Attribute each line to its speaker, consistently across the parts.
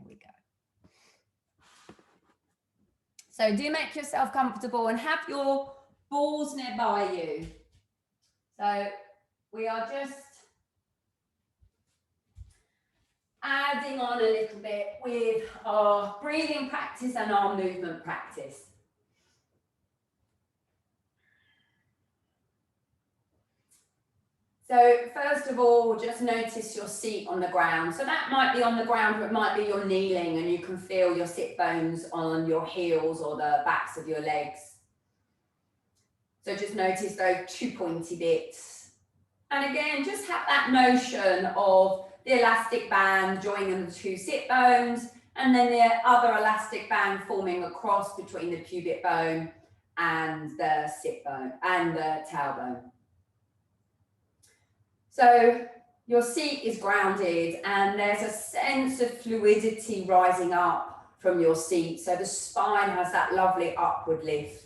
Speaker 1: we go. So do make yourself comfortable and have your balls nearby you. So we are just adding on a little bit with our breathing practice and our movement practice. So first of all, just notice your seat on the ground. So that might be on the ground, or it might be you're kneeling and you can feel your sit bones on your heels or the backs of your legs. So just notice those two pointy bits. And again, just have that notion of the elastic band joining the two sit bones, and then the other elastic band forming a cross between the pubic bone and the sit bone and the tailbone. So your seat is grounded and there's a sense of fluidity rising up from your seat. So the spine has that lovely upward lift.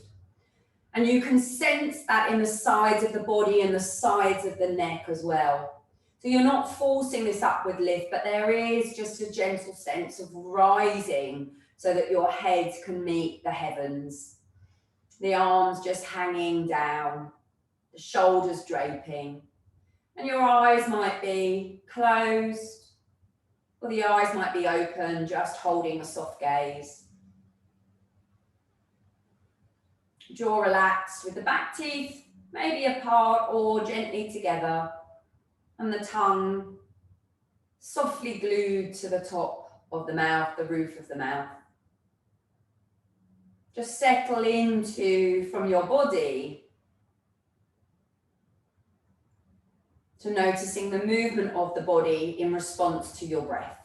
Speaker 1: And you can sense that in the sides of the body and the sides of the neck as well. So you're not forcing this upward lift, but there is just a gentle sense of rising so that your head can meet the heavens. The arms just hanging down, the shoulders draping. And your eyes might be closed, or the eyes might be open, just holding a soft gaze. Jaw relaxed with the back teeth, maybe apart or gently together, and the tongue softly glued to the top of the mouth, the roof of the mouth. Just settle into, from your body, to noticing the movement of the body in response to your breath.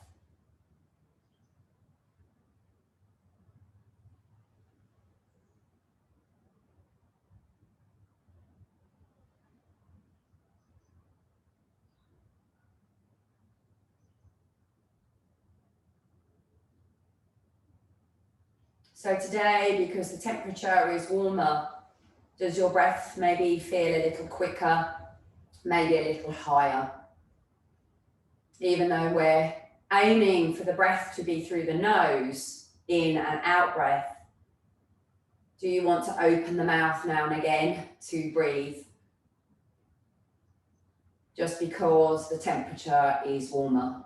Speaker 1: So today, because the temperature is warmer, does your breath maybe feel a little quicker, maybe a little higher? Even though we're aiming for the breath to be through the nose, in and out breath, do you want to open the mouth now and again to breathe? Just because the temperature is warmer.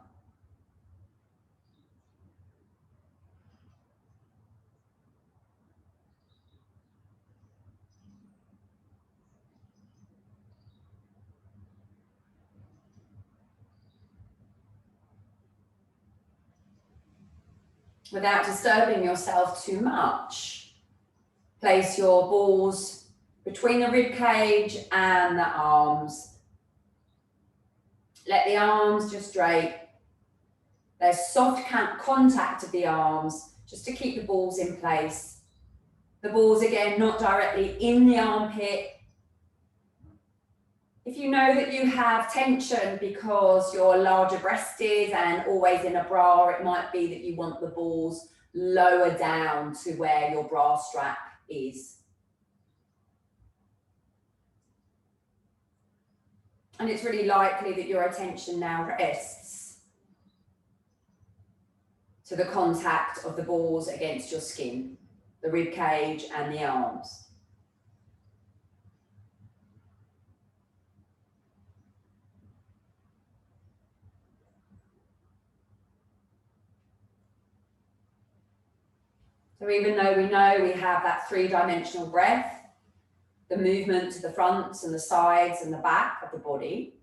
Speaker 1: Without disturbing yourself too much, place your balls between the rib cage and the arms. Let the arms just drape. There's soft contact of the arms just to keep the balls in place. The balls again not directly in the armpit. If you know that you have tension because you're larger breasted and always in a bra, it might be that you want the balls lower down to where your bra strap is. And it's really likely that your attention now rests to the contact of the balls against your skin, the rib cage and the arms. So even though we know we have that three-dimensional breath, the movement to the fronts and the sides and the back of the body,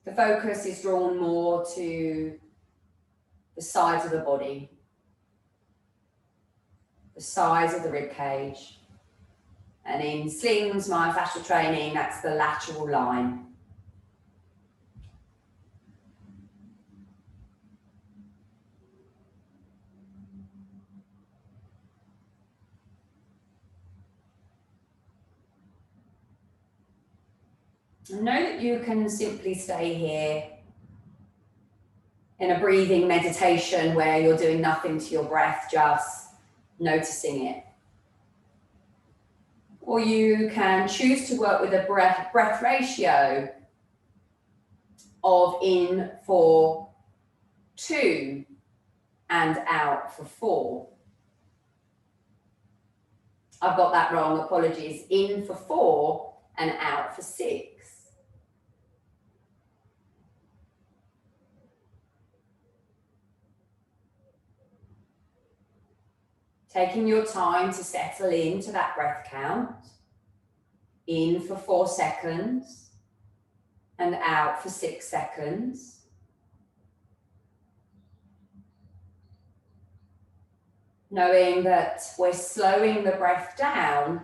Speaker 1: the focus is drawn more to the sides of the body, the sides of the rib cage. And in Slings Myofascial Training, that's the lateral line. And know that you can simply stay here in a breathing meditation where you're doing nothing to your breath, just noticing it. Or you can choose to work with a breath ratio of in 4 2, and out for 4. I've got that wrong, apologies. In for 4 and out for 6. Taking your time to settle into that breath count. In for 4 seconds and out for 6 seconds. Knowing that we're slowing the breath down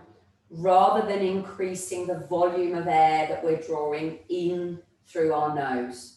Speaker 1: rather than increasing the volume of air that we're drawing in through our nose.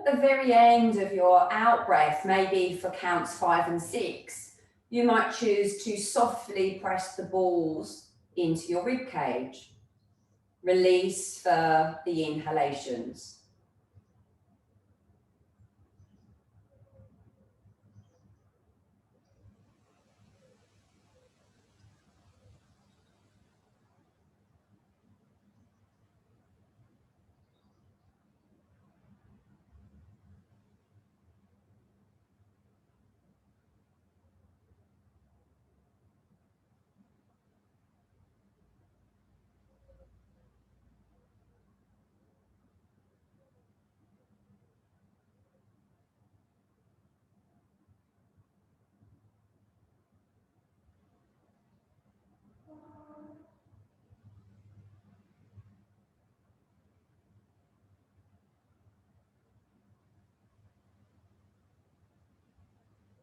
Speaker 1: At the very end of your out breath, maybe for counts 5 and 6, you might choose to softly press the balls into your rib cage. Release for the inhalations.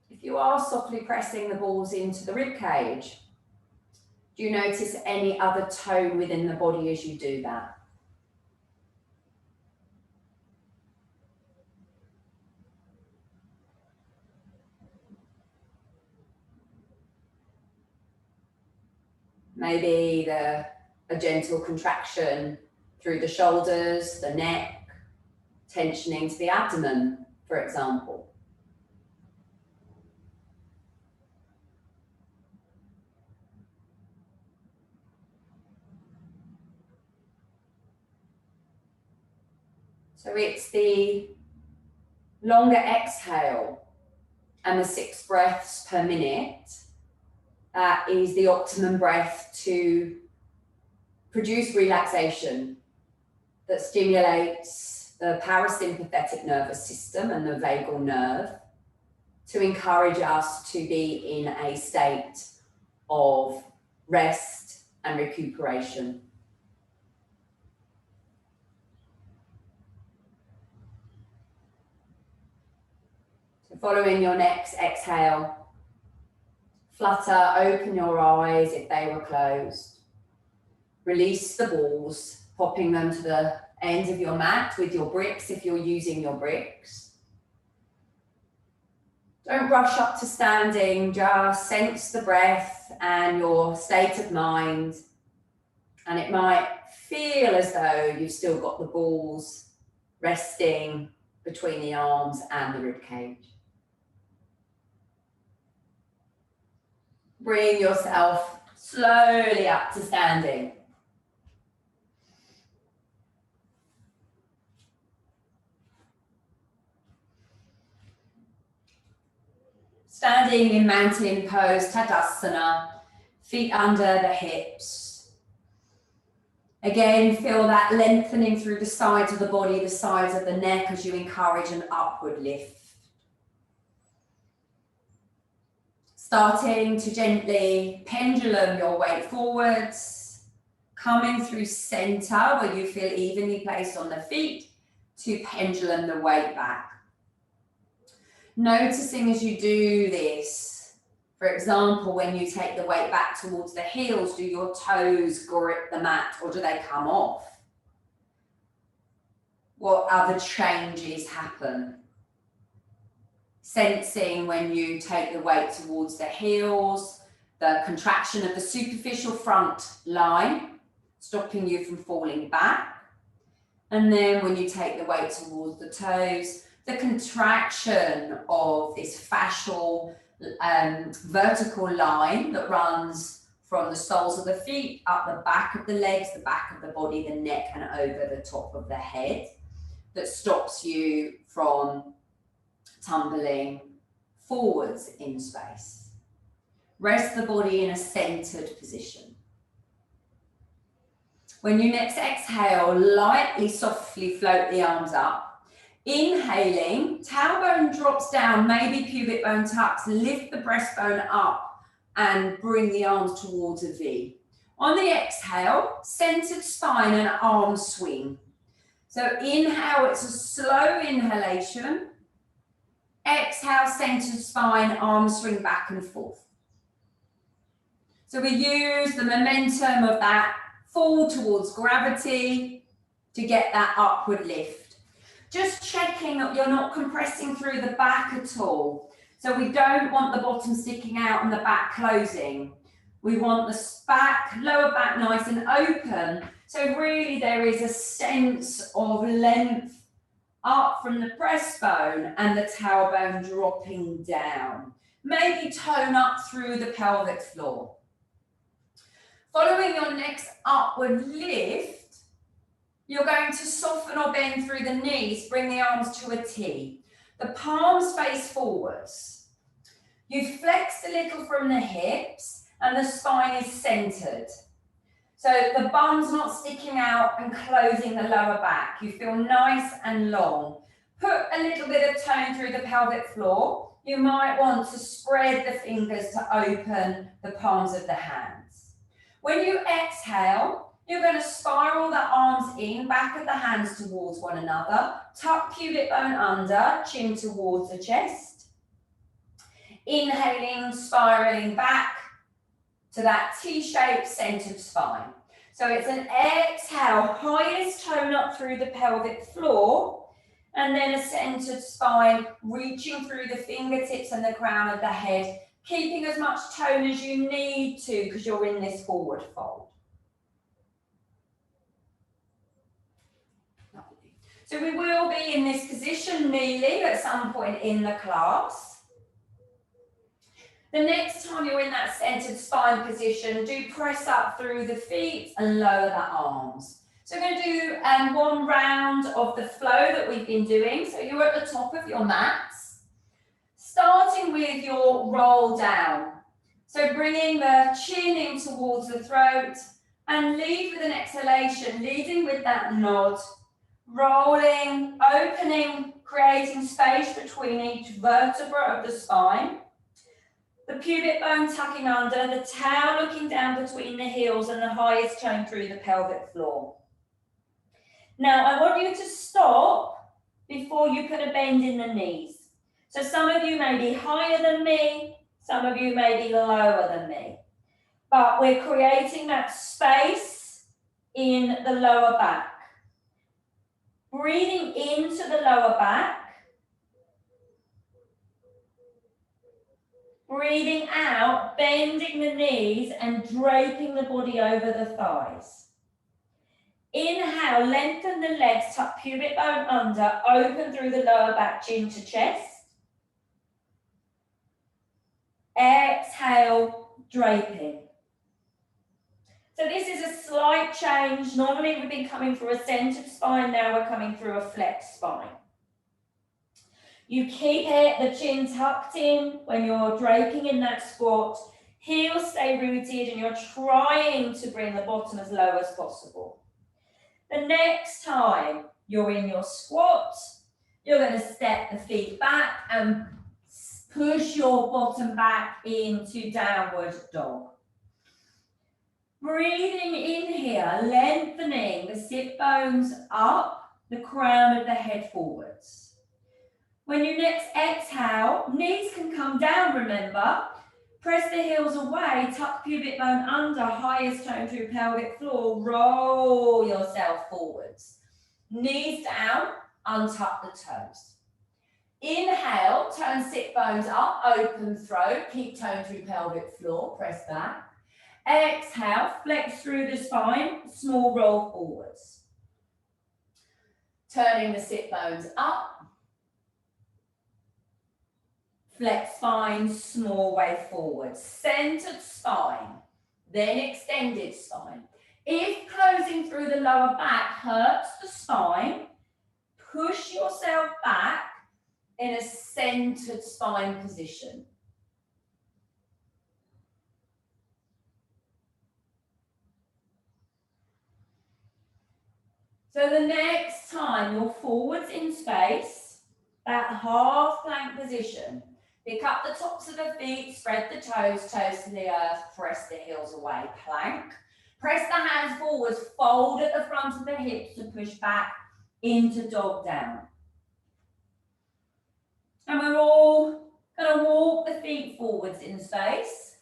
Speaker 1: If you are softly pressing the balls into the rib cage, do you notice any other tone within the body as you do that? Maybe a gentle contraction through the shoulders, the neck, tensioning to the abdomen, for example. So it's the longer exhale and the 6 breaths per minute that is the optimum breath to produce relaxation that stimulates the parasympathetic nervous system and the vagal nerve to encourage us to be in a state of rest and recuperation. So following your next exhale, flutter, open your eyes if they were closed. Release the balls, popping them to the end of your mat with your bricks if you're using your bricks. Don't rush up to standing, just sense the breath and your state of mind. And it might feel as though you've still got the balls resting between the arms and the rib cage. Bring yourself slowly up to standing. Standing in mountain pose, Tadasana, feet under the hips. Again, feel that lengthening through the sides of the body, the sides of the neck as you encourage an upward lift. Starting to gently pendulum your weight forwards, coming through center where you feel evenly placed on the feet to pendulum the weight back. Noticing as you do this, for example, when you take the weight back towards the heels, do your toes grip the mat or do they come off? what other changes happen. Sensing when you take the weight towards the heels, the contraction of the superficial front line, stopping you from falling back. And then when you take the weight towards the toes, the contraction of this fascial vertical line that runs from the soles of the feet, up the back of the legs, the back of the body, the neck, and over the top of the head, that stops you from tumbling forwards in space. Rest the body in a centered position. When you next exhale, lightly, softly float the arms up. Inhaling, tailbone drops down, maybe pubic bone tucks, lift the breastbone up and bring the arms towards a V. On the exhale, centered spine and arm swing. So inhale, it's a slow inhalation. Exhale, centered spine, arm swing back and forth. So we use the momentum of that fall towards gravity to get that upward lift. Just checking that you're not compressing through the back at all. So we don't want the bottom sticking out and the back closing. We want the back, lower back nice and open. So really there is a sense of length up from the breastbone and the tailbone dropping down. Maybe tone up through the pelvic floor. Following your next upward lift, you're going to soften or bend through the knees, bring the arms to a T. The palms face forwards. You've flexed a little from the hips and the spine is centered. So the bum's not sticking out and closing the lower back. You feel nice and long. Put a little bit of tone through the pelvic floor. You might want to spread the fingers to open the palms of the hands. When you exhale, you're going to spiral the arms in, back of the hands towards one another. Tuck pubic bone under, chin towards the chest. Inhaling, spiraling back to that T-shaped centered spine. So it's an exhale, highest tone up through the pelvic floor, and then a centered spine, reaching through the fingertips and the crown of the head, keeping as much tone as you need to because you're in this forward fold. So we will be in this position kneeling at some point in the class. The next time you're in that centered spine position, do press up through the feet and lower the arms. So we're going to do one round of the flow that we've been doing. So you're at the top of your mats, starting with your roll down. So bringing the chin in towards the throat and lead with an exhalation, leading with that nod. Rolling, opening, creating space between each vertebra of the spine. The pubic bone tucking under, the tail looking down between the heels and the highest tone through the pelvic floor. Now, I want you to stop before you put a bend in the knees. So some of you may be higher than me, some of you may be lower than me. But we're creating that space in the lower back. Breathing into the lower back. Breathing out, bending the knees and draping the body over the thighs. Inhale, lengthen the legs, tuck pubic bone under, open through the lower back, chin to chest. Exhale, draping. So this is a slight change. Normally we've been coming through a centered spine, now we're coming through a flexed spine. You keep it, the chin tucked in when you're draping in that squat. Heels stay rooted and you're trying to bring the bottom as low as possible. The next time you're in your squat, you're going to step the feet back and push your bottom back into downward dog. Breathing in here, lengthening the sit bones up, the crown of the head forwards. When you next exhale, knees can come down, remember. Press the heels away, tuck pubic bone under, highest tone through pelvic floor, roll yourself forwards. Knees down, untuck the toes. Inhale, turn sit bones up, open throat, keep tone through pelvic floor, press back. Exhale, flex through the spine, small roll forwards. Turning the sit bones up. Flex spine, small way forward. Centered spine, then extended spine. If closing through the lower back hurts the spine, push yourself back in a centered spine position. So the next time you're forwards in space, that half plank position, pick up the tops of the feet, spread the toes, toes to the earth, press the heels away, plank. Press the hands forwards, fold at the front of the hips to push back into dog down. And we're all going to walk the feet forwards in space.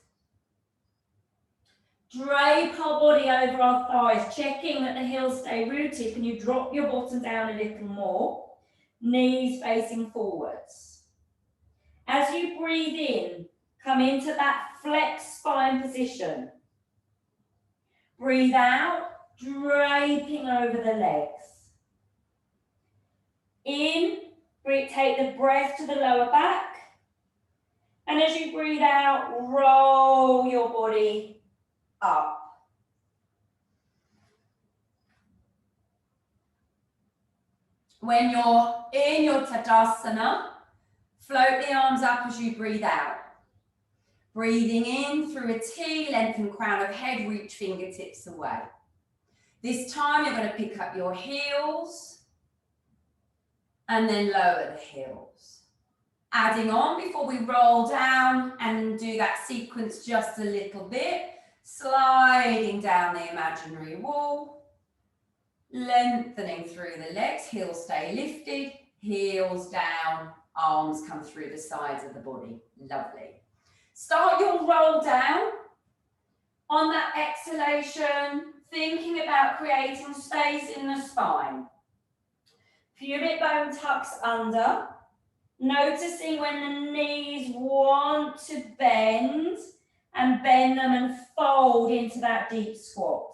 Speaker 1: Drape our body over our thighs, checking that the heels stay rooted. Can you drop your bottom down a little more? Knees facing forwards. As you breathe in, come into that flex spine position. Breathe out, draping over the legs. In, take the breath to the lower back. And as you breathe out, roll your body up. When you're in your Tadasana, float the arms up as you breathe out. Breathing in through a T, lengthen crown of head, reach fingertips away. This time you're going to pick up your heels and then lower the heels. Adding on before we roll down and do that sequence just a little bit. Sliding down the imaginary wall, lengthening through the legs, heels stay lifted, heels down, arms come through the sides of the body. Lovely. Start your roll down. On that exhalation, thinking about creating space in the spine. Pubic bone tucks under, noticing when the knees want to bend, and bend them and fold into that deep squat.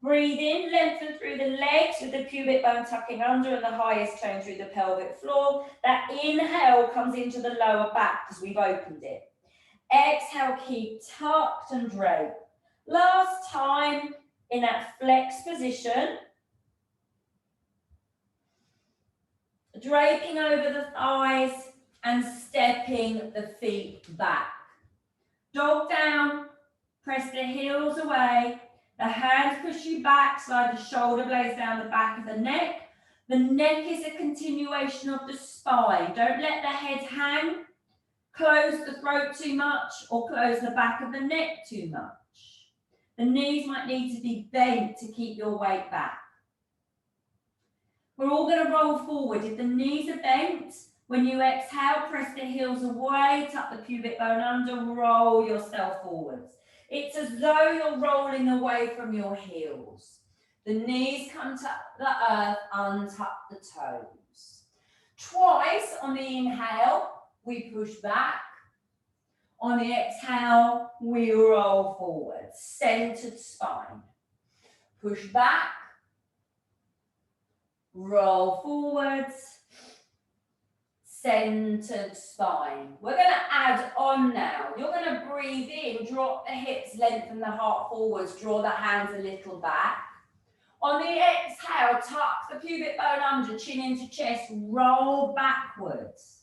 Speaker 1: Breathe in, lengthen through the legs with the pubic bone tucking under and the highest tone through the pelvic floor. That inhale comes into the lower back because we've opened it. Exhale, keep tucked and drape. Last time in that flex position. Draping over the thighs and stepping the feet back. Dog down, press the heels away, the hands push you back, slide the shoulder blades down the back of the neck. The neck is a continuation of the spine. Don't let the head hang, close the throat too much or close the back of the neck too much. The knees might need to be bent to keep your weight back. We're all going to roll forward. If the knees are bent, when you exhale, press the heels away, tuck the pubic bone under, roll yourself forwards. It's as though you're rolling away from your heels. The knees come to the earth, untuck the toes. Twice on the inhale, we push back. On the exhale, we roll forward. Centered spine. Push back. Roll forwards. Centered spine. We're going to add on now. You're going to breathe in, drop the hips, lengthen the heart forwards, draw the hands a little back. On the exhale, tuck the pubic bone under, chin into chest, roll backwards.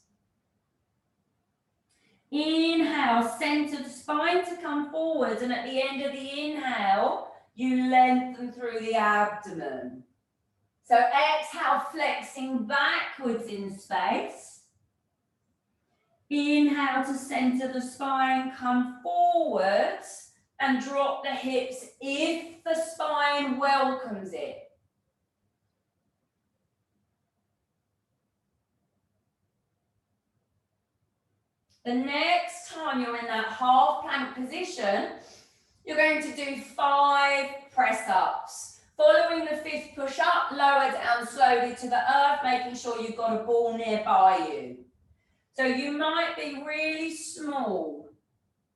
Speaker 1: Inhale, centered spine to come forwards, and at the end of the inhale, you lengthen through the abdomen. So exhale, flexing backwards in space. Inhale to center the spine, come forwards and drop the hips if the spine welcomes it. The next time you're in that half plank position, you're going to do 5 press-ups. Following the 5th push up, lower down slowly to the earth, making sure you've got a ball nearby you. So you might be really small,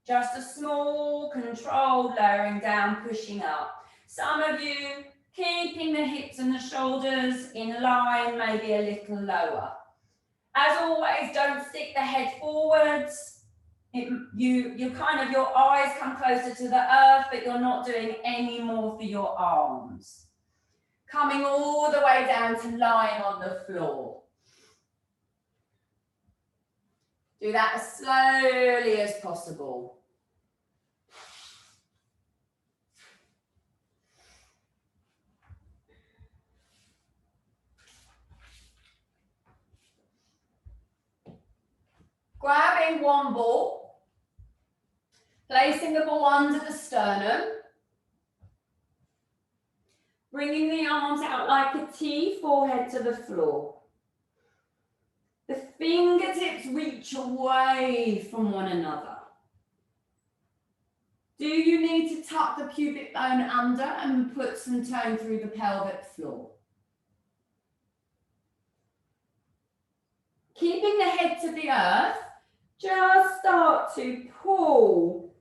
Speaker 1: just a small, controlled lowering down, pushing up. Some of you keeping the hips and the shoulders in line, maybe a little lower. As always, don't stick the head forwards. Your eyes come closer to the earth, but you're not doing any more for your arms. Coming all the way down to lying on the floor. Do that as slowly as possible. Grabbing one ball, placing the ball under the sternum, bringing the arms out like a T, forehead to the floor. The fingertips reach away from one another. Do you need to tuck the pubic bone under and put some tone through the pelvic floor? Keeping the head to the earth, just start to pull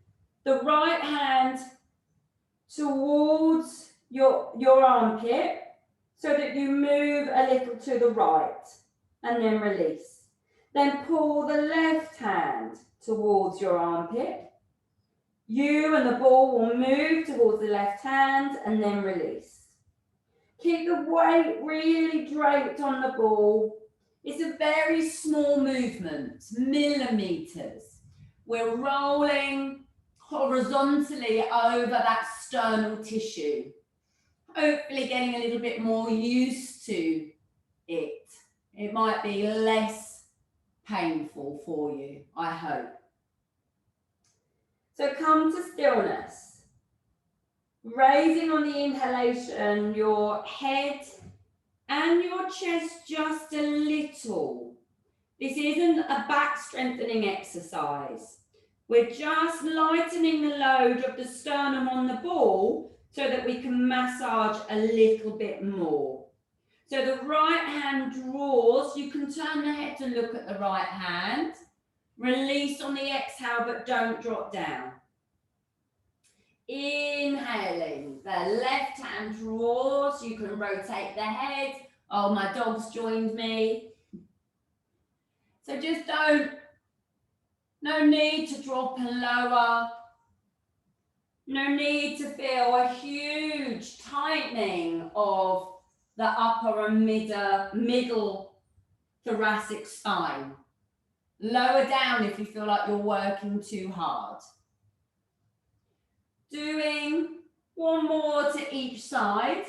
Speaker 1: the right hand towards your armpit so that you move a little to the right and then release. Then pull the left hand towards your armpit. You and the ball will move towards the left hand and then release. Keep the weight really draped on the ball. It's a very small movement, millimeters. We're rolling horizontally over that sternal tissue, hopefully getting a little bit more used to it. It might be less painful for you, I hope. So come to stillness. Raising on the inhalation, your head and your chest just a little. This isn't a back strengthening exercise. We're just lightening the load of the sternum on the ball so that we can massage a little bit more. So the right hand draws, you can turn the head to look at the right hand. Release on the exhale, but don't drop down. Inhaling, the left hand draws, you can rotate the head. Oh, my dog's joined me. So just no need to drop and lower. No need to feel a huge tightening of the upper and middle thoracic spine. Lower down if you feel like you're working too hard. Doing one more to each side.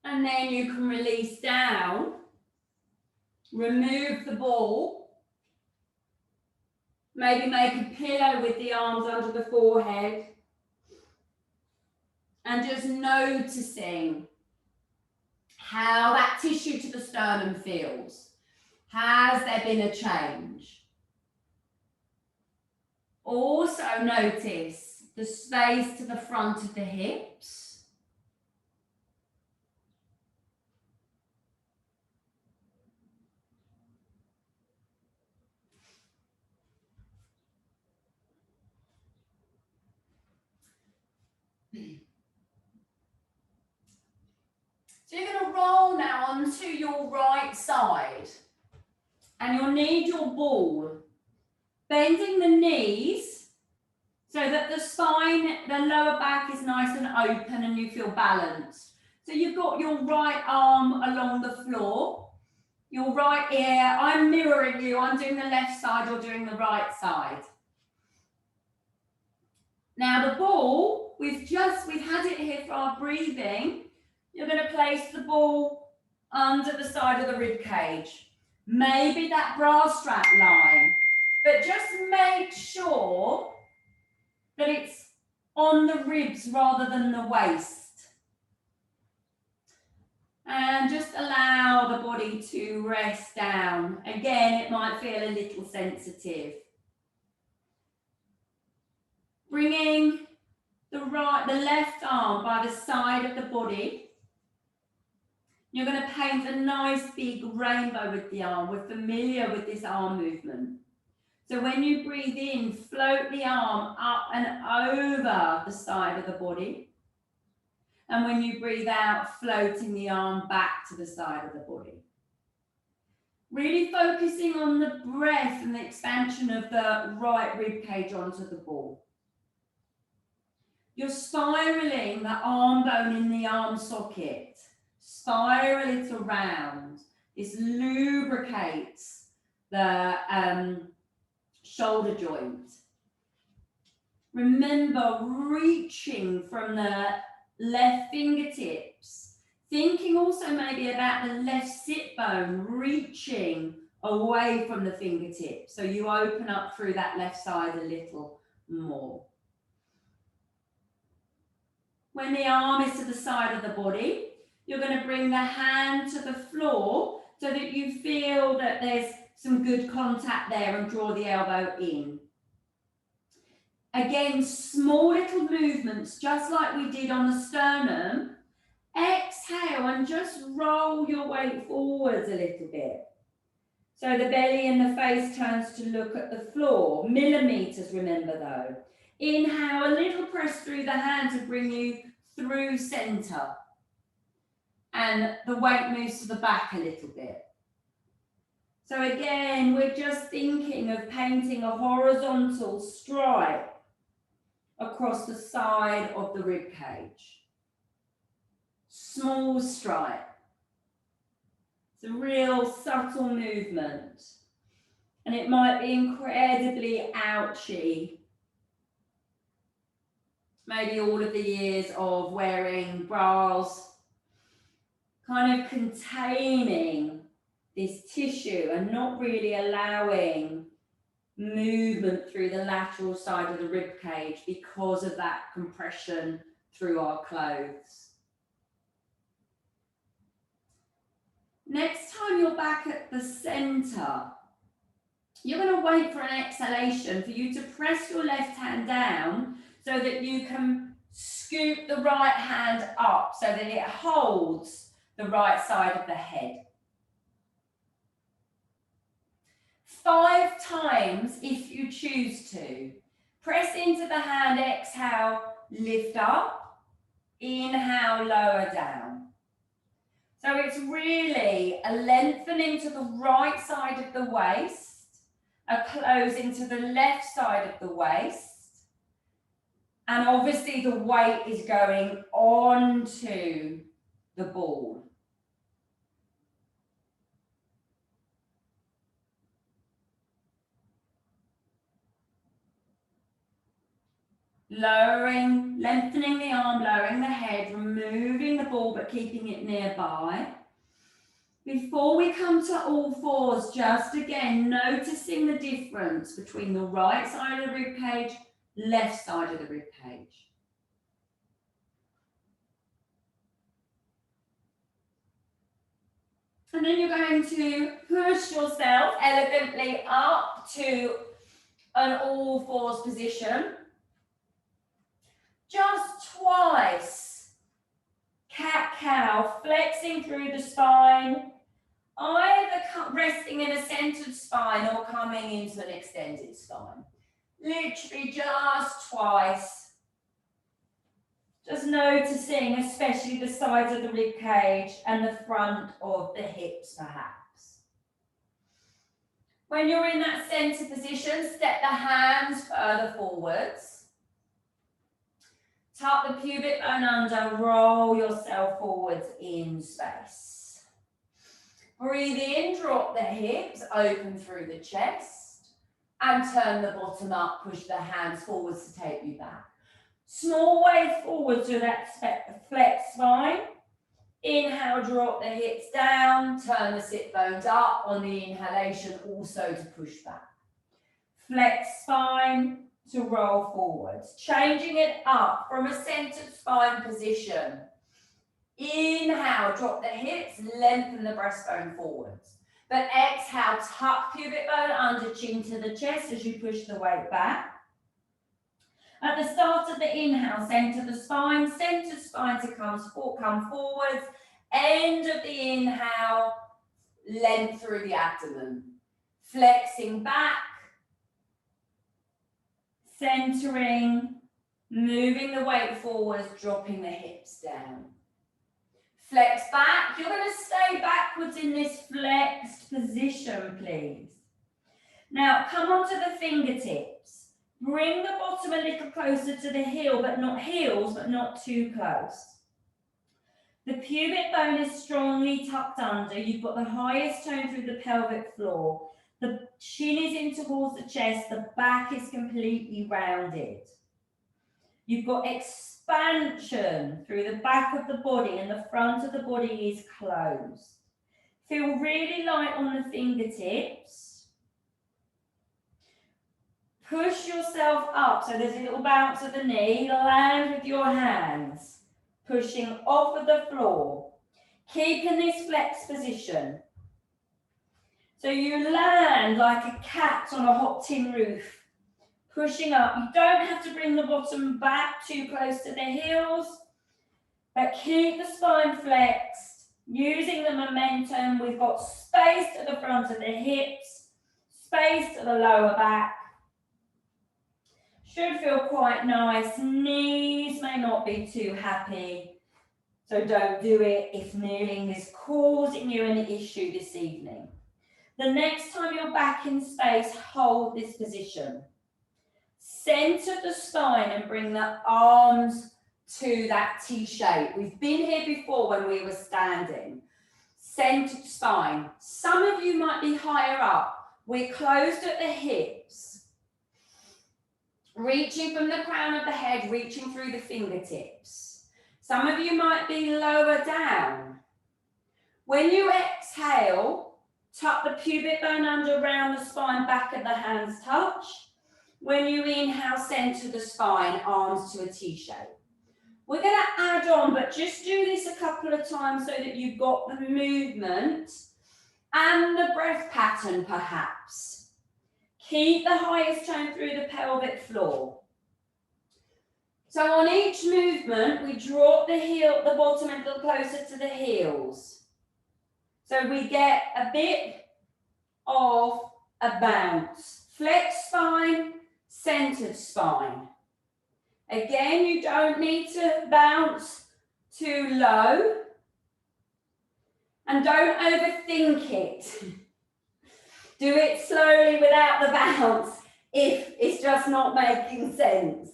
Speaker 1: And then you can release down. Remove the ball. Maybe make a pillow with the arms under the forehead. And just noticing how that tissue to the sternum feels. Has there been a change? Also notice the space to the front of the hips. So you're going to roll now onto your right side and you'll need your ball. Bending the knees so that the spine, the lower back is nice and open and you feel balanced. So you've got your right arm along the floor, your right ear. I'm mirroring you. I'm doing the left side, you're doing the right side. Now the ball, we've had it here for our breathing. You're going to place the ball under the side of the rib cage. Maybe that bra strap line. But just make sure that it's on the ribs rather than the waist. And just allow the body to rest down. Again, it might feel a little sensitive. Bringing the left arm by the side of the body. You're going to paint a nice big rainbow with the arm. We're familiar with this arm movement. So when you breathe in, float the arm up and over the side of the body. And when you breathe out, floating the arm back to the side of the body. Really focusing on the breath and the expansion of the right rib cage onto the ball. You're spiraling the arm bone in the arm socket. Spiral it around. This lubricates the shoulder joint. Remember reaching from the left fingertips. Thinking also maybe about the left sit bone, reaching away from the fingertips. So you open up through that left side a little more. When the arm is to the side of the body, you're going to bring the hand to the floor so that you feel that there's some good contact there and draw the elbow in. Again, small little movements, just like we did on the sternum. Exhale and just roll your weight forwards a little bit. So the belly and the face turns to look at the floor. Millimeters, remember though. Inhale, a little press through the hand to bring you through center. And the weight moves to the back a little bit. So again, we're just thinking of painting a horizontal stripe across the side of the rib cage. Small stripe. It's a real subtle movement. And it might be incredibly ouchy. Maybe all of the years of wearing bras, kind of containing this tissue and not really allowing movement through the lateral side of the rib cage because of that compression through our clothes. Next time you're back at the center, you're going to wait for an exhalation for you to press your left hand down so that you can scoop the right hand up so that it holds the right side of the head. 5 times if you choose to. Press into the hand, exhale, lift up, inhale, lower down. So it's really a lengthening to the right side of the waist, a closing to the left side of the waist, and obviously the weight is going onto the ball. Lowering, lengthening the arm, lowering the head, removing the ball but keeping it nearby. Before we come to all fours, just again noticing the difference between the right side of the rib cage, left side of the rib cage. And then you're going to push yourself elegantly up to an all fours position. Just twice. Cat-cow, flexing through the spine, either resting in a centered spine or coming into an extended spine. Literally just twice. Just noticing, especially the sides of the rib cage and the front of the hips, perhaps. When you're in that center position, step the hands further forwards. Tuck the pubic bone under, roll yourself forwards in space. Breathe in, drop the hips, open through the chest, and turn the bottom up, push the hands forwards to take you back. Small way forward to that flex spine. Inhale, drop the hips down, turn the sit bones up on the inhalation, also to push back. Flex spine to roll forwards, changing it up from a centered spine position. Inhale, drop the hips, lengthen the breastbone forwards. But exhale, tuck pubic bone under, chin to the chest as you push the weight back. At the start of the inhale, center the spine to come forwards. End of the inhale, length through the abdomen. Flexing back, centering, moving the weight forwards, dropping the hips down. Flex back. You're going to stay backwards in this flexed position, please. Now, come onto the fingertips. Bring the bottom a little closer to the heel, but not too close. The pubic bone is strongly tucked under. You've got the highest tone through the pelvic floor. The chin is in towards the chest. The back is completely rounded. You've got expansion through the back of the body, and the front of the body is closed. Feel really light on the fingertips. Push yourself up, so there's a little bounce of the knee. Land with your hands, pushing off of the floor. Keep in this flex position. So you land like a cat on a hot tin roof. Pushing up. You don't have to bring the bottom back too close to the heels, but keep the spine flexed, using the momentum. We've got space to the front of the hips, space to the lower back. Should feel quite nice. Knees may not be too happy, so don't do it if kneeling is causing you an issue this evening. The next time you're back in space, hold this position. Center the spine and bring the arms to that T shape. We've been here before when we were standing. Centered spine. Some of you might be higher up. We're closed at the hips. Reaching from the crown of the head, reaching through the fingertips. Some of you might be lower down. When you exhale, tuck the pubic bone under, around the spine, back of the hands touch. When you inhale, center the spine, arms to a T shape. We're going to add on, but just do this a couple of times so that you've got the movement and the breath pattern perhaps. Keep the highest tone through the pelvic floor. So on each movement, we drop the heel, the bottom a little closer to the heels. So we get a bit of a bounce. Flex spine, centered spine. Again, you don't need to bounce too low. And don't overthink it. Do it slowly without the bounce if it's just not making sense.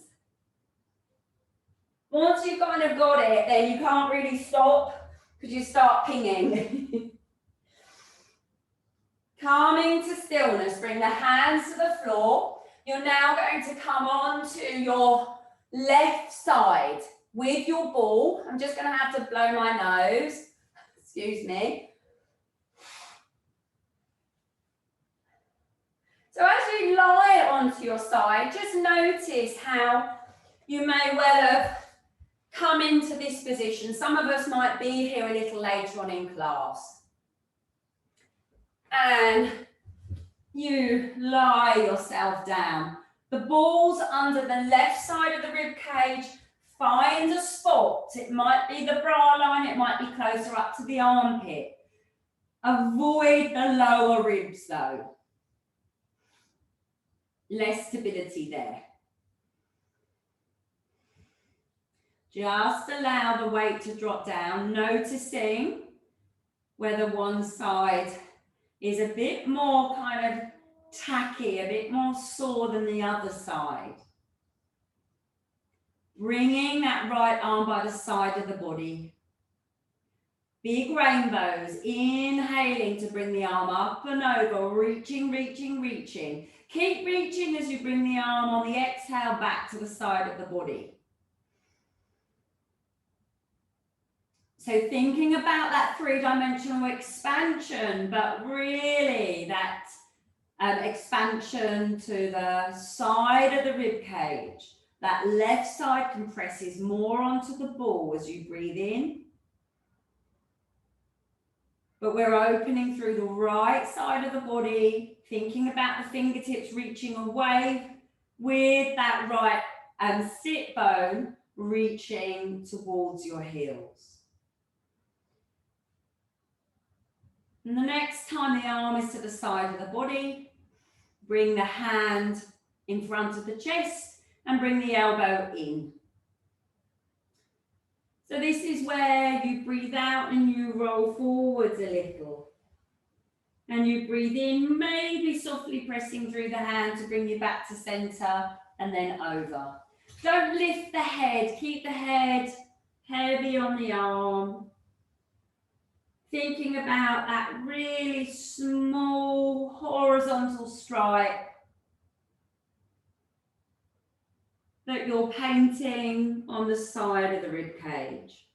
Speaker 1: Once you've kind of got it, then you can't really stop because you start pinging. Calming to stillness, bring the hands to the floor. You're now going to come on to your left side with your ball. I'm just going to have to blow my nose. Excuse me. So as you lie onto your side, just notice how you may well have come into this position. Some of us might be here a little later on in class. And you lie yourself down. The ball's under the left side of the rib cage. Find a spot. It might be the bra line. It might be closer up to the armpit. Avoid the lower ribs though. Less stability there. Just allow the weight to drop down, noticing whether one side is a bit more kind of tacky, a bit more sore than the other side. Bringing that right arm by the side of the body. Big rainbows, inhaling to bring the arm up and over, reaching, reaching, reaching. Keep reaching as you bring the arm on the exhale back to the side of the body. So thinking about that three-dimensional expansion, but really that expansion to the side of the rib cage. That left side compresses more onto the ball as you breathe in. But we're opening through the right side of the body, thinking about the fingertips reaching away with that right and sit bone reaching towards your heels. And the next time the arm is to the side of the body, bring the hand in front of the chest and bring the elbow in. So this is where you breathe out and you roll forwards a little. And you breathe in, maybe softly pressing through the hand to bring you back to center and then over. Don't lift the head, keep the head heavy on the arm. Thinking about that really small horizontal stripe that you're painting on the side of the rib cage.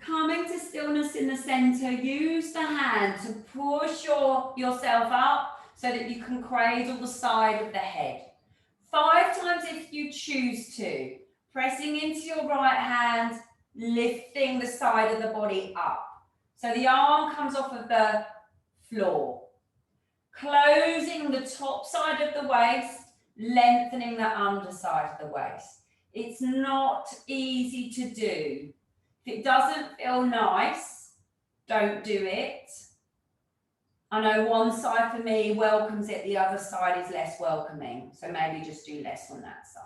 Speaker 1: Coming to stillness in the center, use the hand to push yourself up so that you can cradle the side of the head. 5 times if you choose to, pressing into your right hand, lifting the side of the body up. So the arm comes off of the floor. Closing the top side of the waist, lengthening the underside of the waist. It's not easy to do. If it doesn't feel nice, don't do it. I know one side for me welcomes it, the other side is less welcoming. So maybe just do less on that side.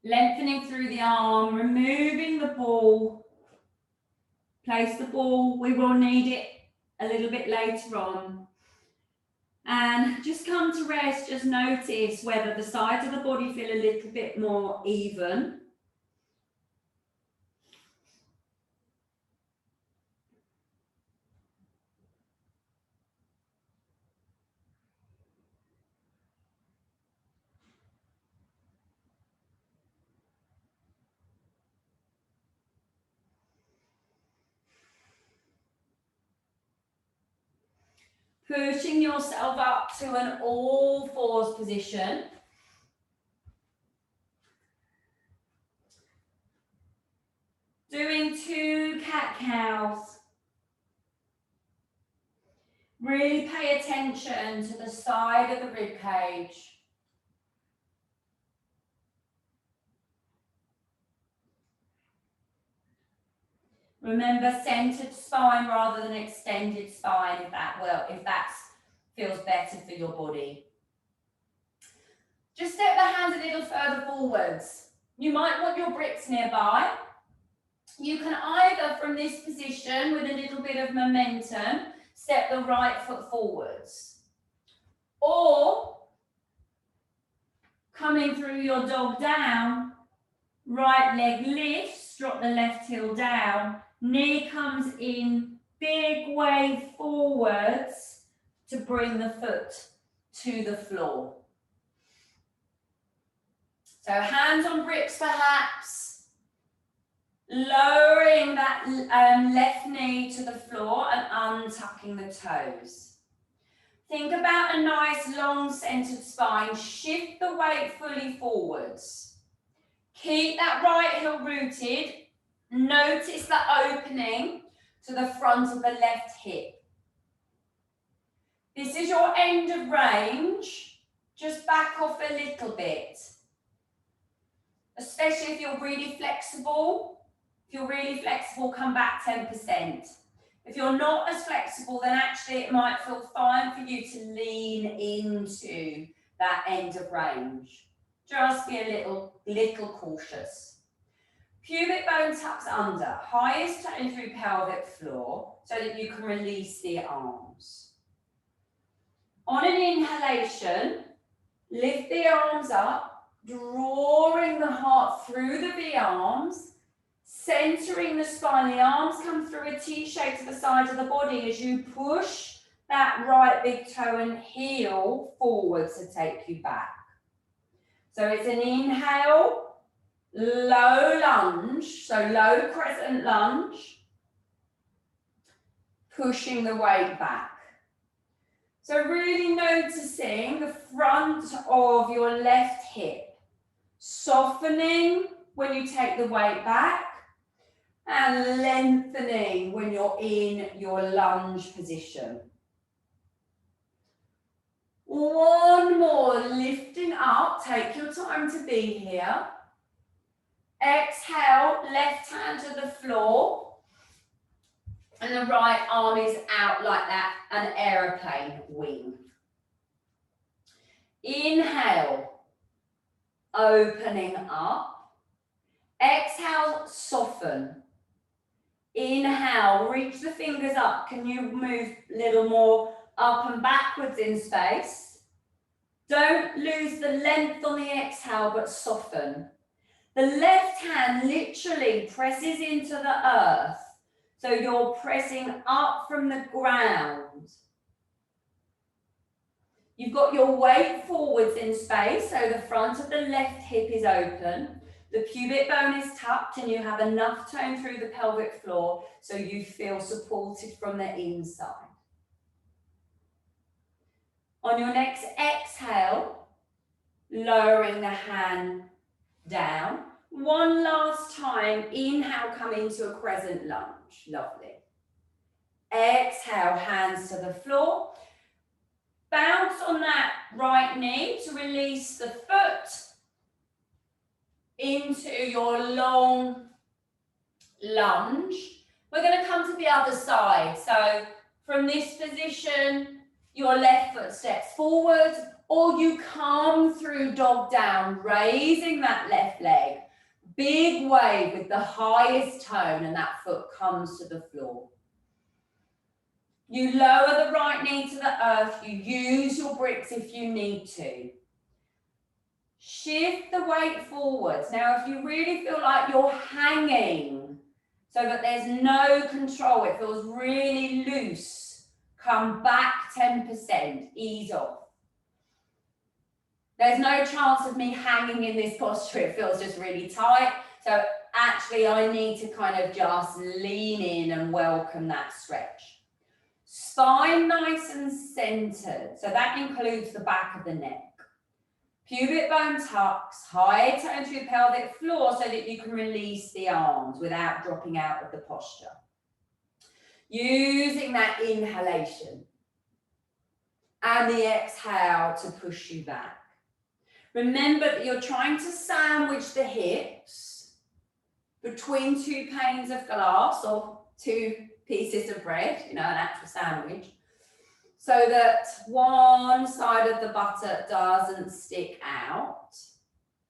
Speaker 1: Lengthening through the arm, removing the ball. Place the ball, we will need it a little bit later on. And just come to rest, just notice whether the sides of the body feel a little bit more even. Pushing yourself up to an all fours position. Doing 2 cat-cows. Really pay attention to the side of the rib cage. Remember centered spine rather than extended spine if that feels better for your body. Just step the hands a little further forwards. You might want your bricks nearby. You can either, from this position with a little bit of momentum, step the right foot forwards. Or, coming through your dog down, right leg lifts, drop the left heel down, knee comes in, big wave forwards to bring the foot to the floor. So hands on bricks perhaps, lowering that left knee to the floor and untucking the toes. Think about a nice long centered spine, shift the weight fully forwards. Keep that right heel rooted. Notice the opening to the front of the left hip. This is your end of range. Just back off a little bit. Especially if you're really flexible. If you're really flexible, come back 10%. If you're not as flexible, then actually it might feel fine for you to lean into that end of range. Just be a little cautious. Pubic bone tucks under, highest toe through pelvic floor so that you can release the arms. On an inhalation, lift the arms up, drawing the heart through the V-arms, centering the spine. The arms come through a T shape to the side of the body as you push that right big toe and heel forward to take you back. So it's an inhale, low lunge, so low crescent lunge, pushing the weight back. So really noticing the front of your left hip, softening when you take the weight back and lengthening when you're in your lunge position. One more, lifting up, take your time to be here. Exhale, left hand to the floor. And the right arm is out like that, an aeroplane wing. Inhale, opening up. Exhale, soften. Inhale, reach the fingers up. Can you move a little more up and backwards in space? Don't lose the length on the exhale, but soften. The left hand literally presses into the earth. So you're pressing up from the ground. You've got your weight forwards in space, so the front of the left hip is open. The pubic bone is tucked and you have enough tone through the pelvic floor so you feel supported from the inside. On your next exhale, lowering the hand down. One last time, inhale, come into a crescent lunge. Lovely. Exhale, hands to the floor. Bounce on that right knee to release the foot into your long lunge. We're going to come to the other side. So from this position, your left foot steps forward, or you come through dog down, raising that left leg. Big wave with the highest tone, and that foot comes to the floor. You lower the right knee to the earth. You use your bricks if you need to. Shift the weight forwards. Now, if you really feel like you're hanging so that there's no control, it feels really loose, come back 10%, ease off. There's no chance of me hanging in this posture. It feels just really tight. So actually, I need to kind of just lean in and welcome that stretch. Spine nice and centered. So that includes the back of the neck. Pubic bone tucks, high tone through the pelvic floor so that you can release the arms without dropping out of the posture. Using that inhalation and the exhale to push you back. Remember that you're trying to sandwich the hips between two panes of glass or two pieces of bread, an actual sandwich, so that one side of the buttock doesn't stick out.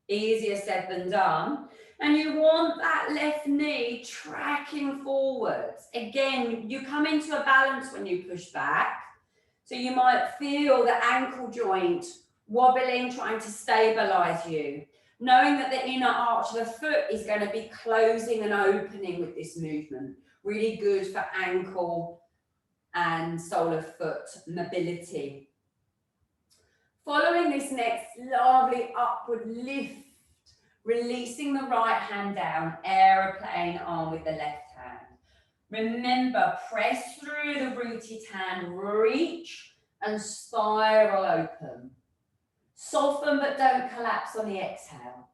Speaker 1: Easier said than done. And you want that left knee tracking forwards. Again, you come into a balance when you push back. So you might feel the ankle joint wobbling, trying to stabilize you, knowing that the inner arch of the foot is going to be closing and opening with this movement. Really good for ankle and sole of foot mobility. Following this next lovely upward lift, releasing the right hand down, aeroplane arm with the left hand. Remember, press through the rooted hand, reach and spiral open. Soften, but don't collapse on the exhale.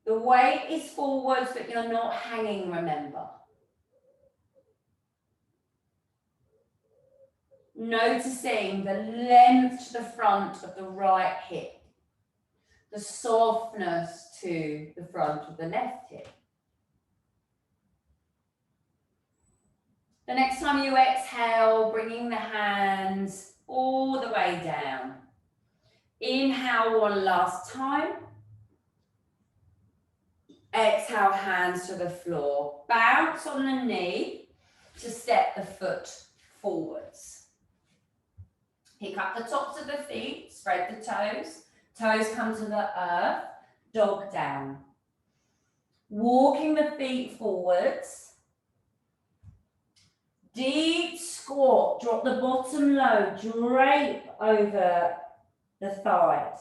Speaker 1: The weight is forwards, but you're not hanging, remember. Noticing the length to the front of the right hip. The softness to the front of the left hip. The next time you exhale, bringing the hands all the way down. Inhale one last time. Exhale, hands to the floor. Bounce on the knee to step the foot forwards. Pick up the tops of the feet, spread the toes. Toes come to the earth, dog down. Walking the feet forwards.
Speaker 2: Deep squat, drop the bottom low, drape over the thighs.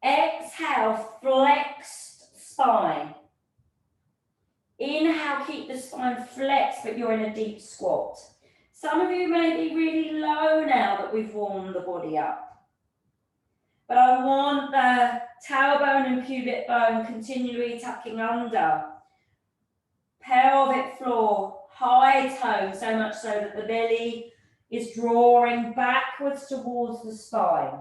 Speaker 2: Exhale, flexed spine. Inhale, keep the spine flexed, but you're in a deep squat. Some of you may be really low now that we've warmed the body up. But I want the tailbone and pubic bone continually tucking under. Pelvic floor, high tone, so much so that the belly is drawing backwards towards the spine.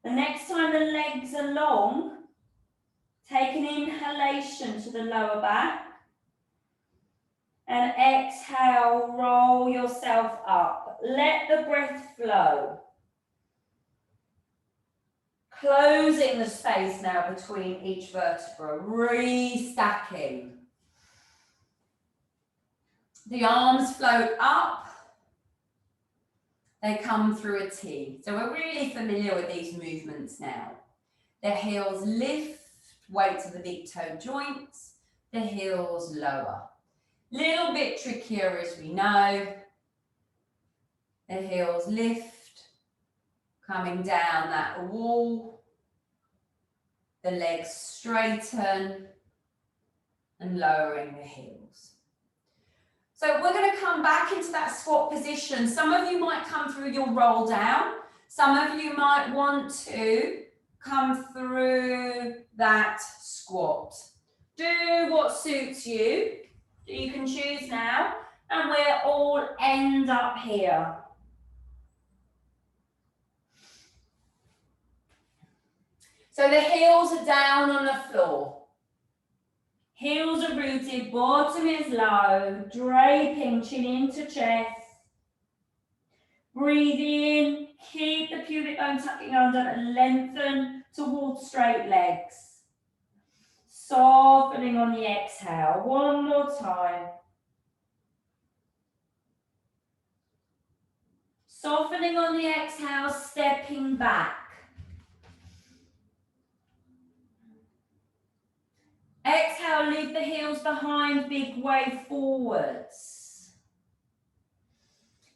Speaker 2: The next time the legs are long, take an inhalation to the lower back. And exhale, roll yourself up. Let the breath flow. Closing the space now between each vertebra, restacking. The arms float up. They come through a T. So we're really familiar with these movements now. The heels lift, weight to the big toe joints. The heels lower. Little bit trickier as we know. The heels lift, coming down that wall. The legs straighten and lowering the heels. So we're going to come back into that squat position. Some of you might come through your roll down. Some of you might want to come through that squat. Do what suits you. You can choose now, and we'll all end up here. So the heels are down on the floor. Heels are rooted, bottom is low, draping, chin into chest. Breathe in, keep the pubic bone tucking under and lengthen towards straight legs. Softening on the exhale. One more time. Softening on the exhale, stepping back. Exhale, leave the heels behind, big wave forwards.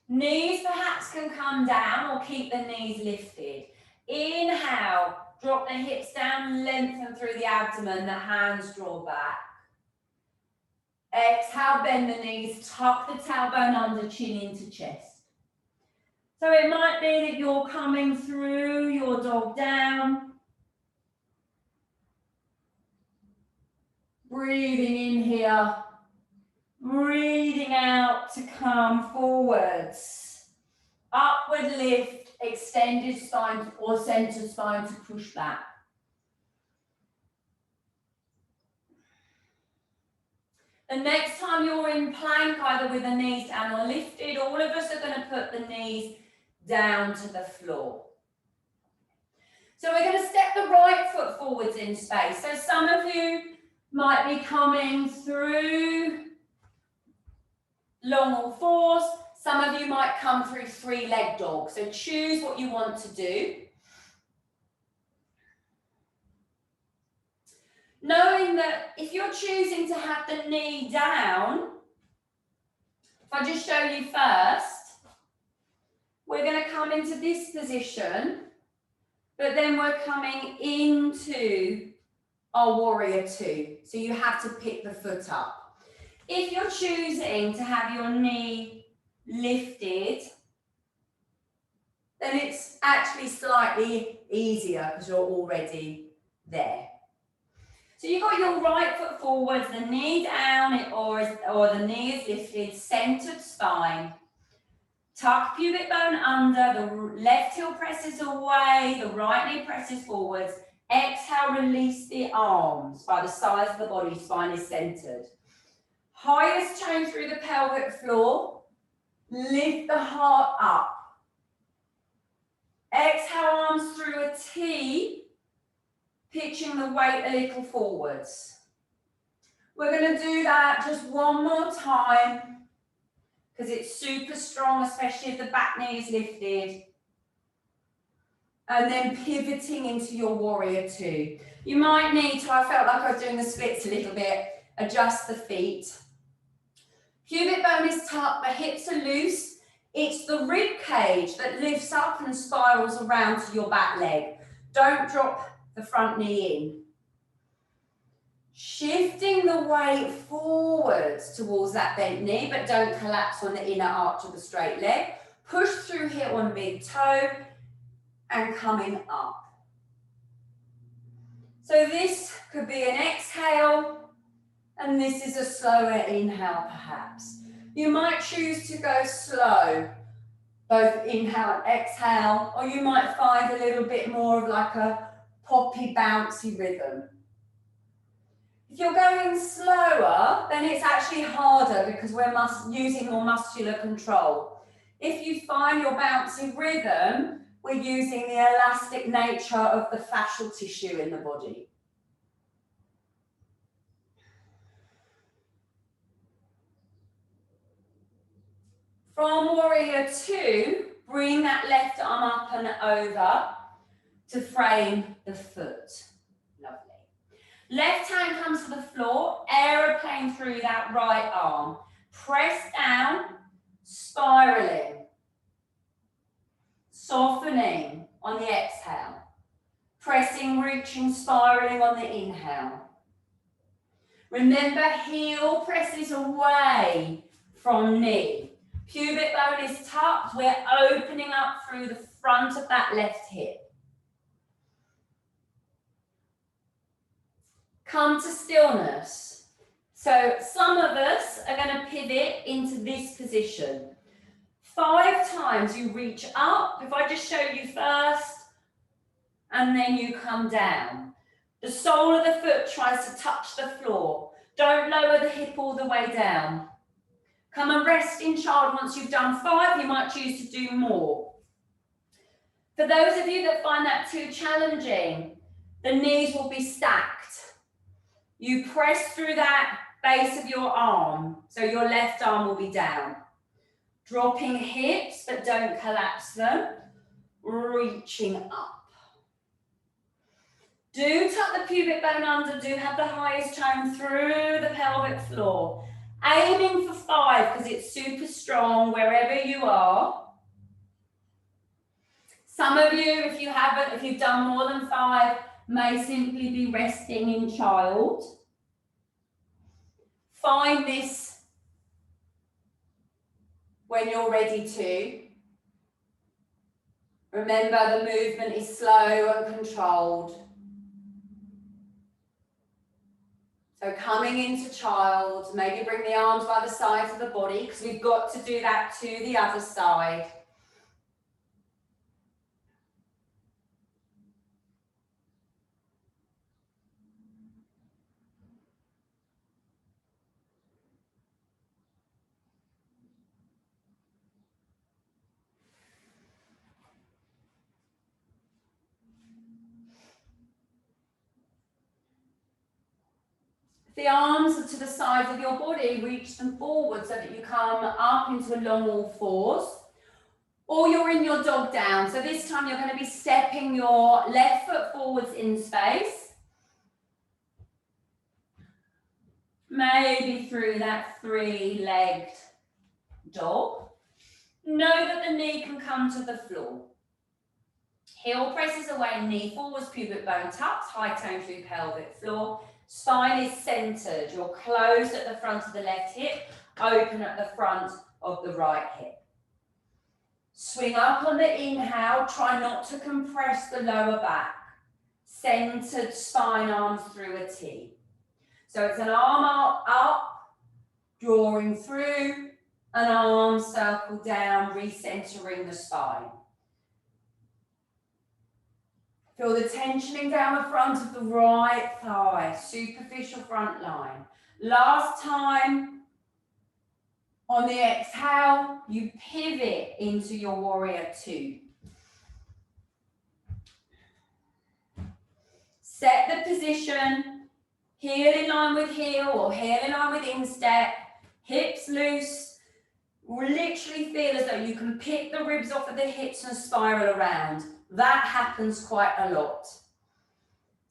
Speaker 2: Knees perhaps can come down or keep the knees lifted. Inhale. Drop the hips down, lengthen through the abdomen, the hands draw back. Exhale, bend the knees, tuck the tailbone under, chin into chest. So it might be that you're coming through your dog down. Breathing in here, breathing out to come forwards. Upward lift. Extended spine or center spine to push back. The next time you're in plank, either with the knees down or lifted, all of us are going to put the knees down to the floor. So we're going to step the right foot forwards in space. So some of you might be coming through long all fours. Some of you might come through three-leg dog. So choose what you want to do. Knowing that if you're choosing to have the knee down, if I just show you first, we're going to come into this position, but then we're coming into our warrior two. So you have to pick the foot up. If you're choosing to have your knee lifted, then it's actually slightly easier because you're already there. So you've got your right foot forwards, the knee down or the knee is lifted, centered spine. Tuck pubic bone under, the left heel presses away, the right knee presses forwards. Exhale, release the arms by the sides of the body, spine is centered. Highest chain through the pelvic floor. Lift the heart up. Exhale, arms through a T, pitching the weight a little forwards. We're going to do that just one more time because it's super strong, especially if the back knee is lifted. And then pivoting into your warrior two. You might need to, I felt like I was doing the splits a little bit,
Speaker 1: Adjust the feet. Pubic bone is tucked, the hips are loose. It's the rib cage that lifts up and spirals around to your back leg. Don't drop the front knee in. Shifting the weight forwards towards that bent knee, but don't collapse on the inner arch of the straight leg. Push through here on big toe and coming up. So this could be an exhale, and this is a slower inhale perhaps. You might choose to go slow, both inhale and exhale, or you might find a little bit more of like a poppy, bouncy rhythm. If you're going slower, then it's actually harder because we're using more muscular control. If you find your bouncy rhythm, we're using the elastic nature of the fascial tissue in the body. From warrior two, bring that left arm up and over to frame the foot. Lovely. Left hand comes to the floor, aeroplane through that right arm. Press down, spiraling. Softening on the exhale. Pressing, reaching, spiraling on the inhale. Remember, heel presses away from knee. Pubic bone is tucked. We're opening up through the front of that left hip. Come to stillness. So some of us are going to pivot into this position. 5 times you reach up. If I just show you first, and then you come down. The sole of the foot tries to touch the floor. Don't lower the hip all the way down. Come and rest in child. Once you've done 5, you might choose to do more. For those of you that find that too challenging, the knees will be stacked. You press through that base of your arm, so your left arm will be down. Dropping hips, but don't collapse them. Reaching up. Do tuck the pubic bone under, do have the highest tone through the pelvic floor. Aiming for 5 because it's super strong wherever you are. Some of you, if you've done more than 5, may simply be resting in child. Find this when you're ready to. Remember, the movement is slow and controlled. So coming into child, maybe bring the arms by the sides of the body because we've got to do that to the other side. The arms are to the sides of your body, reach them forward so that you come up into a long all fours. Or you're in your dog down. So this time you're going to be stepping your left foot forwards in space. Maybe through that 3-legged dog. Know that the knee can come to the floor. Heel presses away, knee forwards, pubic bone tucked, high tone through pelvic floor. Spine is centered. You're closed at the front of the left hip, open at the front of the right hip. Swing up on the inhale. Try not to compress the lower back. Centered spine, arms through a T. So it's an arm up, drawing through, an arm circle down, recentering the spine. Feel the tensioning down the front of the right thigh, superficial front line. Last time, on the exhale, you pivot into your warrior two. Set the position, heel in line with heel or heel in line with instep, hips loose. Literally feel as though you can pick the ribs off of the hips and spiral around. That happens quite a lot.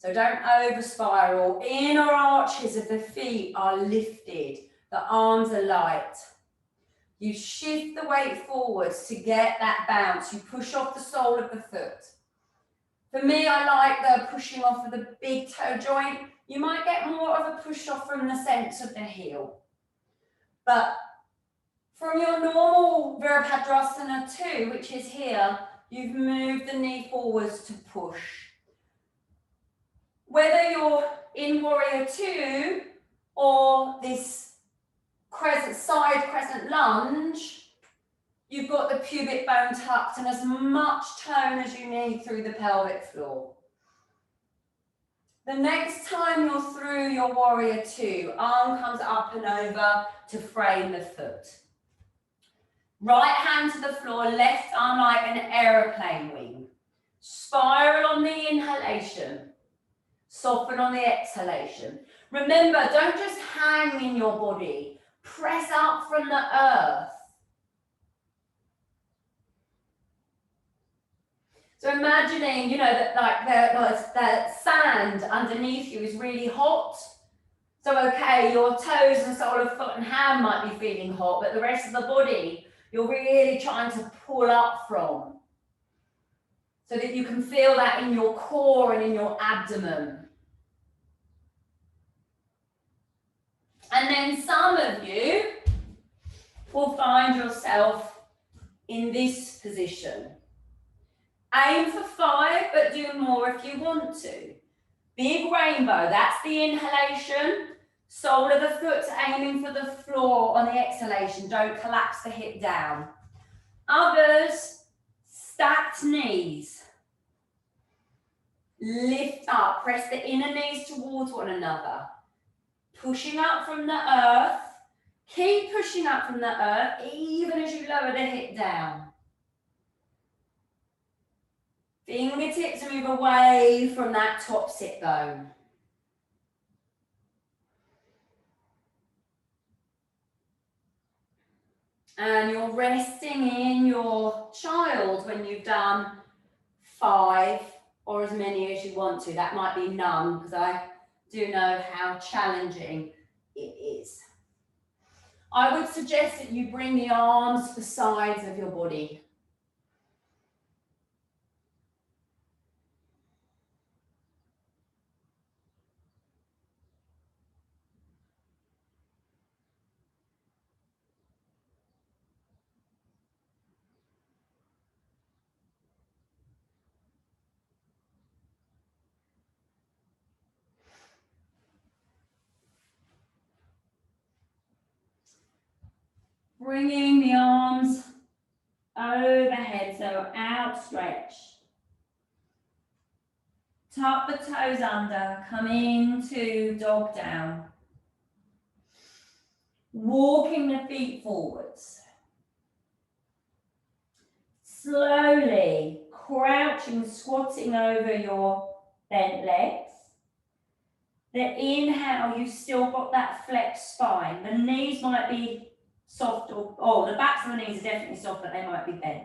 Speaker 1: So don't over spiral. Inner arches of the feet are lifted. The arms are light. You shift the weight forwards to get that bounce. You push off the sole of the foot. For me, I like the pushing off of the big toe joint. You might get more of a push off from the sense of the heel. But from your normal Virabhadrasana 2, which is here, you've moved the knee forwards to push. Whether you're in Warrior 2 or this side crescent lunge, you've got the pubic bone tucked and as much tone as you need through the pelvic floor. The next time you're through your Warrior 2, arm comes up and over to frame the foot. Right hand to the floor, left arm like an aeroplane wing. Spiral on the inhalation. Soften on the exhalation. Remember, don't just hang in your body. Press up from the earth. So imagining, you know, that like the sand underneath you is really hot. So okay, your toes and sole of foot and hand might be feeling hot, but the rest of the body, you're really trying to pull up from. So that you can feel that in your core and in your abdomen. And then some of you will find yourself in this position. Aim for 5, but do more if you want to. Big rainbow, that's the inhalation. Sole of the foot aiming for the floor on the exhalation. Don't collapse the hip down. Others, stacked knees. Lift up, press the inner knees towards one another. Pushing up from the earth. Keep pushing up from the earth, even as you lower the hip down. Fingertips move away from that top sit bone. And you're resting in your child when you've done 5 or as many as you want to. That might be none, because I do know how challenging it is. I would suggest that you bring the arms to the sides of your body. Bringing the arms overhead, so outstretched. Tuck the toes under, come into dog down. Walking the feet forwards. Slowly crouching, squatting over your bent legs. The inhale, you've still got that flexed spine. The knees might be soft, or the backs of the knees are definitely soft, but they might be bent.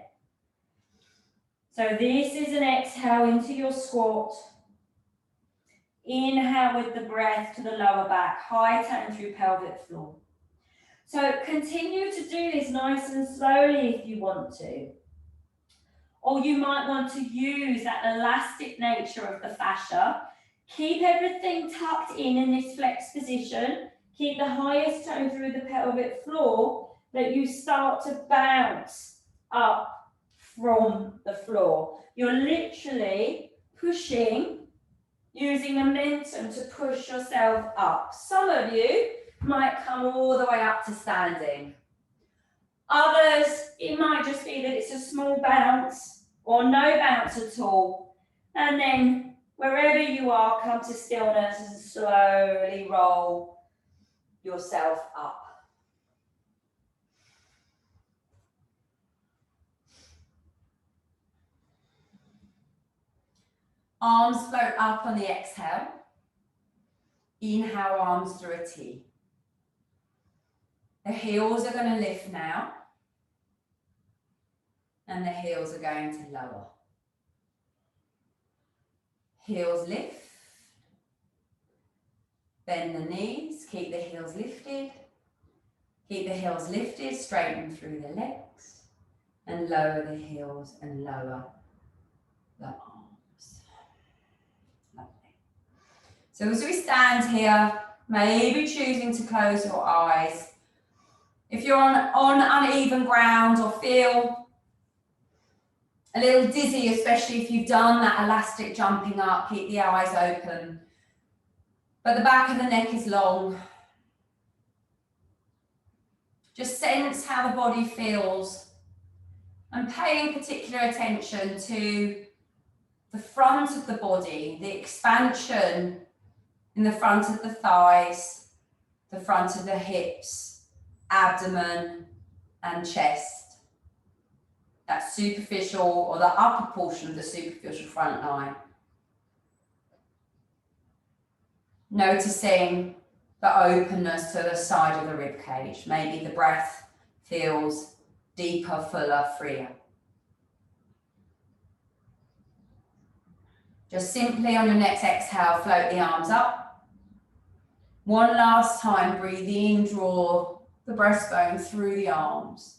Speaker 1: So this is an exhale into your squat. Inhale with the breath to the lower back, high tone through pelvic floor. So continue to do this nice and slowly if you want to. Or you might want to use that elastic nature of the fascia. Keep everything tucked in this flexed position. Keep the highest tone through the pelvic floor, that you start to bounce up from the floor. You're literally pushing, using momentum to push yourself up. Some of you might come all the way up to standing. Others, it might just be that it's a small bounce or no bounce at all. And then wherever you are, come to stillness and slowly roll yourself up. Arms float up on the exhale. Inhale, arms through a T. The heels are going to lift now. And the heels are going to lower. Heels lift.
Speaker 2: Bend the knees, keep the heels lifted. Keep the heels lifted, straighten through the legs. And lower the heels and lower the arms. Lovely. So as we stand here, maybe choosing to close your eyes. If you're on uneven ground or feel a little dizzy, especially if you've done that elastic jumping up, keep the eyes open. But the back of the neck is long. Just sense how the body feels and paying particular attention to the front of the body, the expansion in the front of the thighs, the front of the hips, abdomen and chest. That superficial or the upper portion of the superficial front line. Noticing the openness to the side of the rib cage. Maybe the breath feels deeper, fuller, freer. Just simply on your next exhale, float the arms up. One last time, breathe in, draw the breastbone through the arms.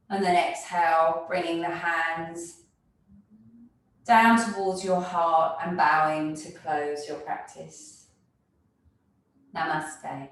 Speaker 2: And then exhale, bringing the hands down towards your heart and bowing to close your practice. Namaste.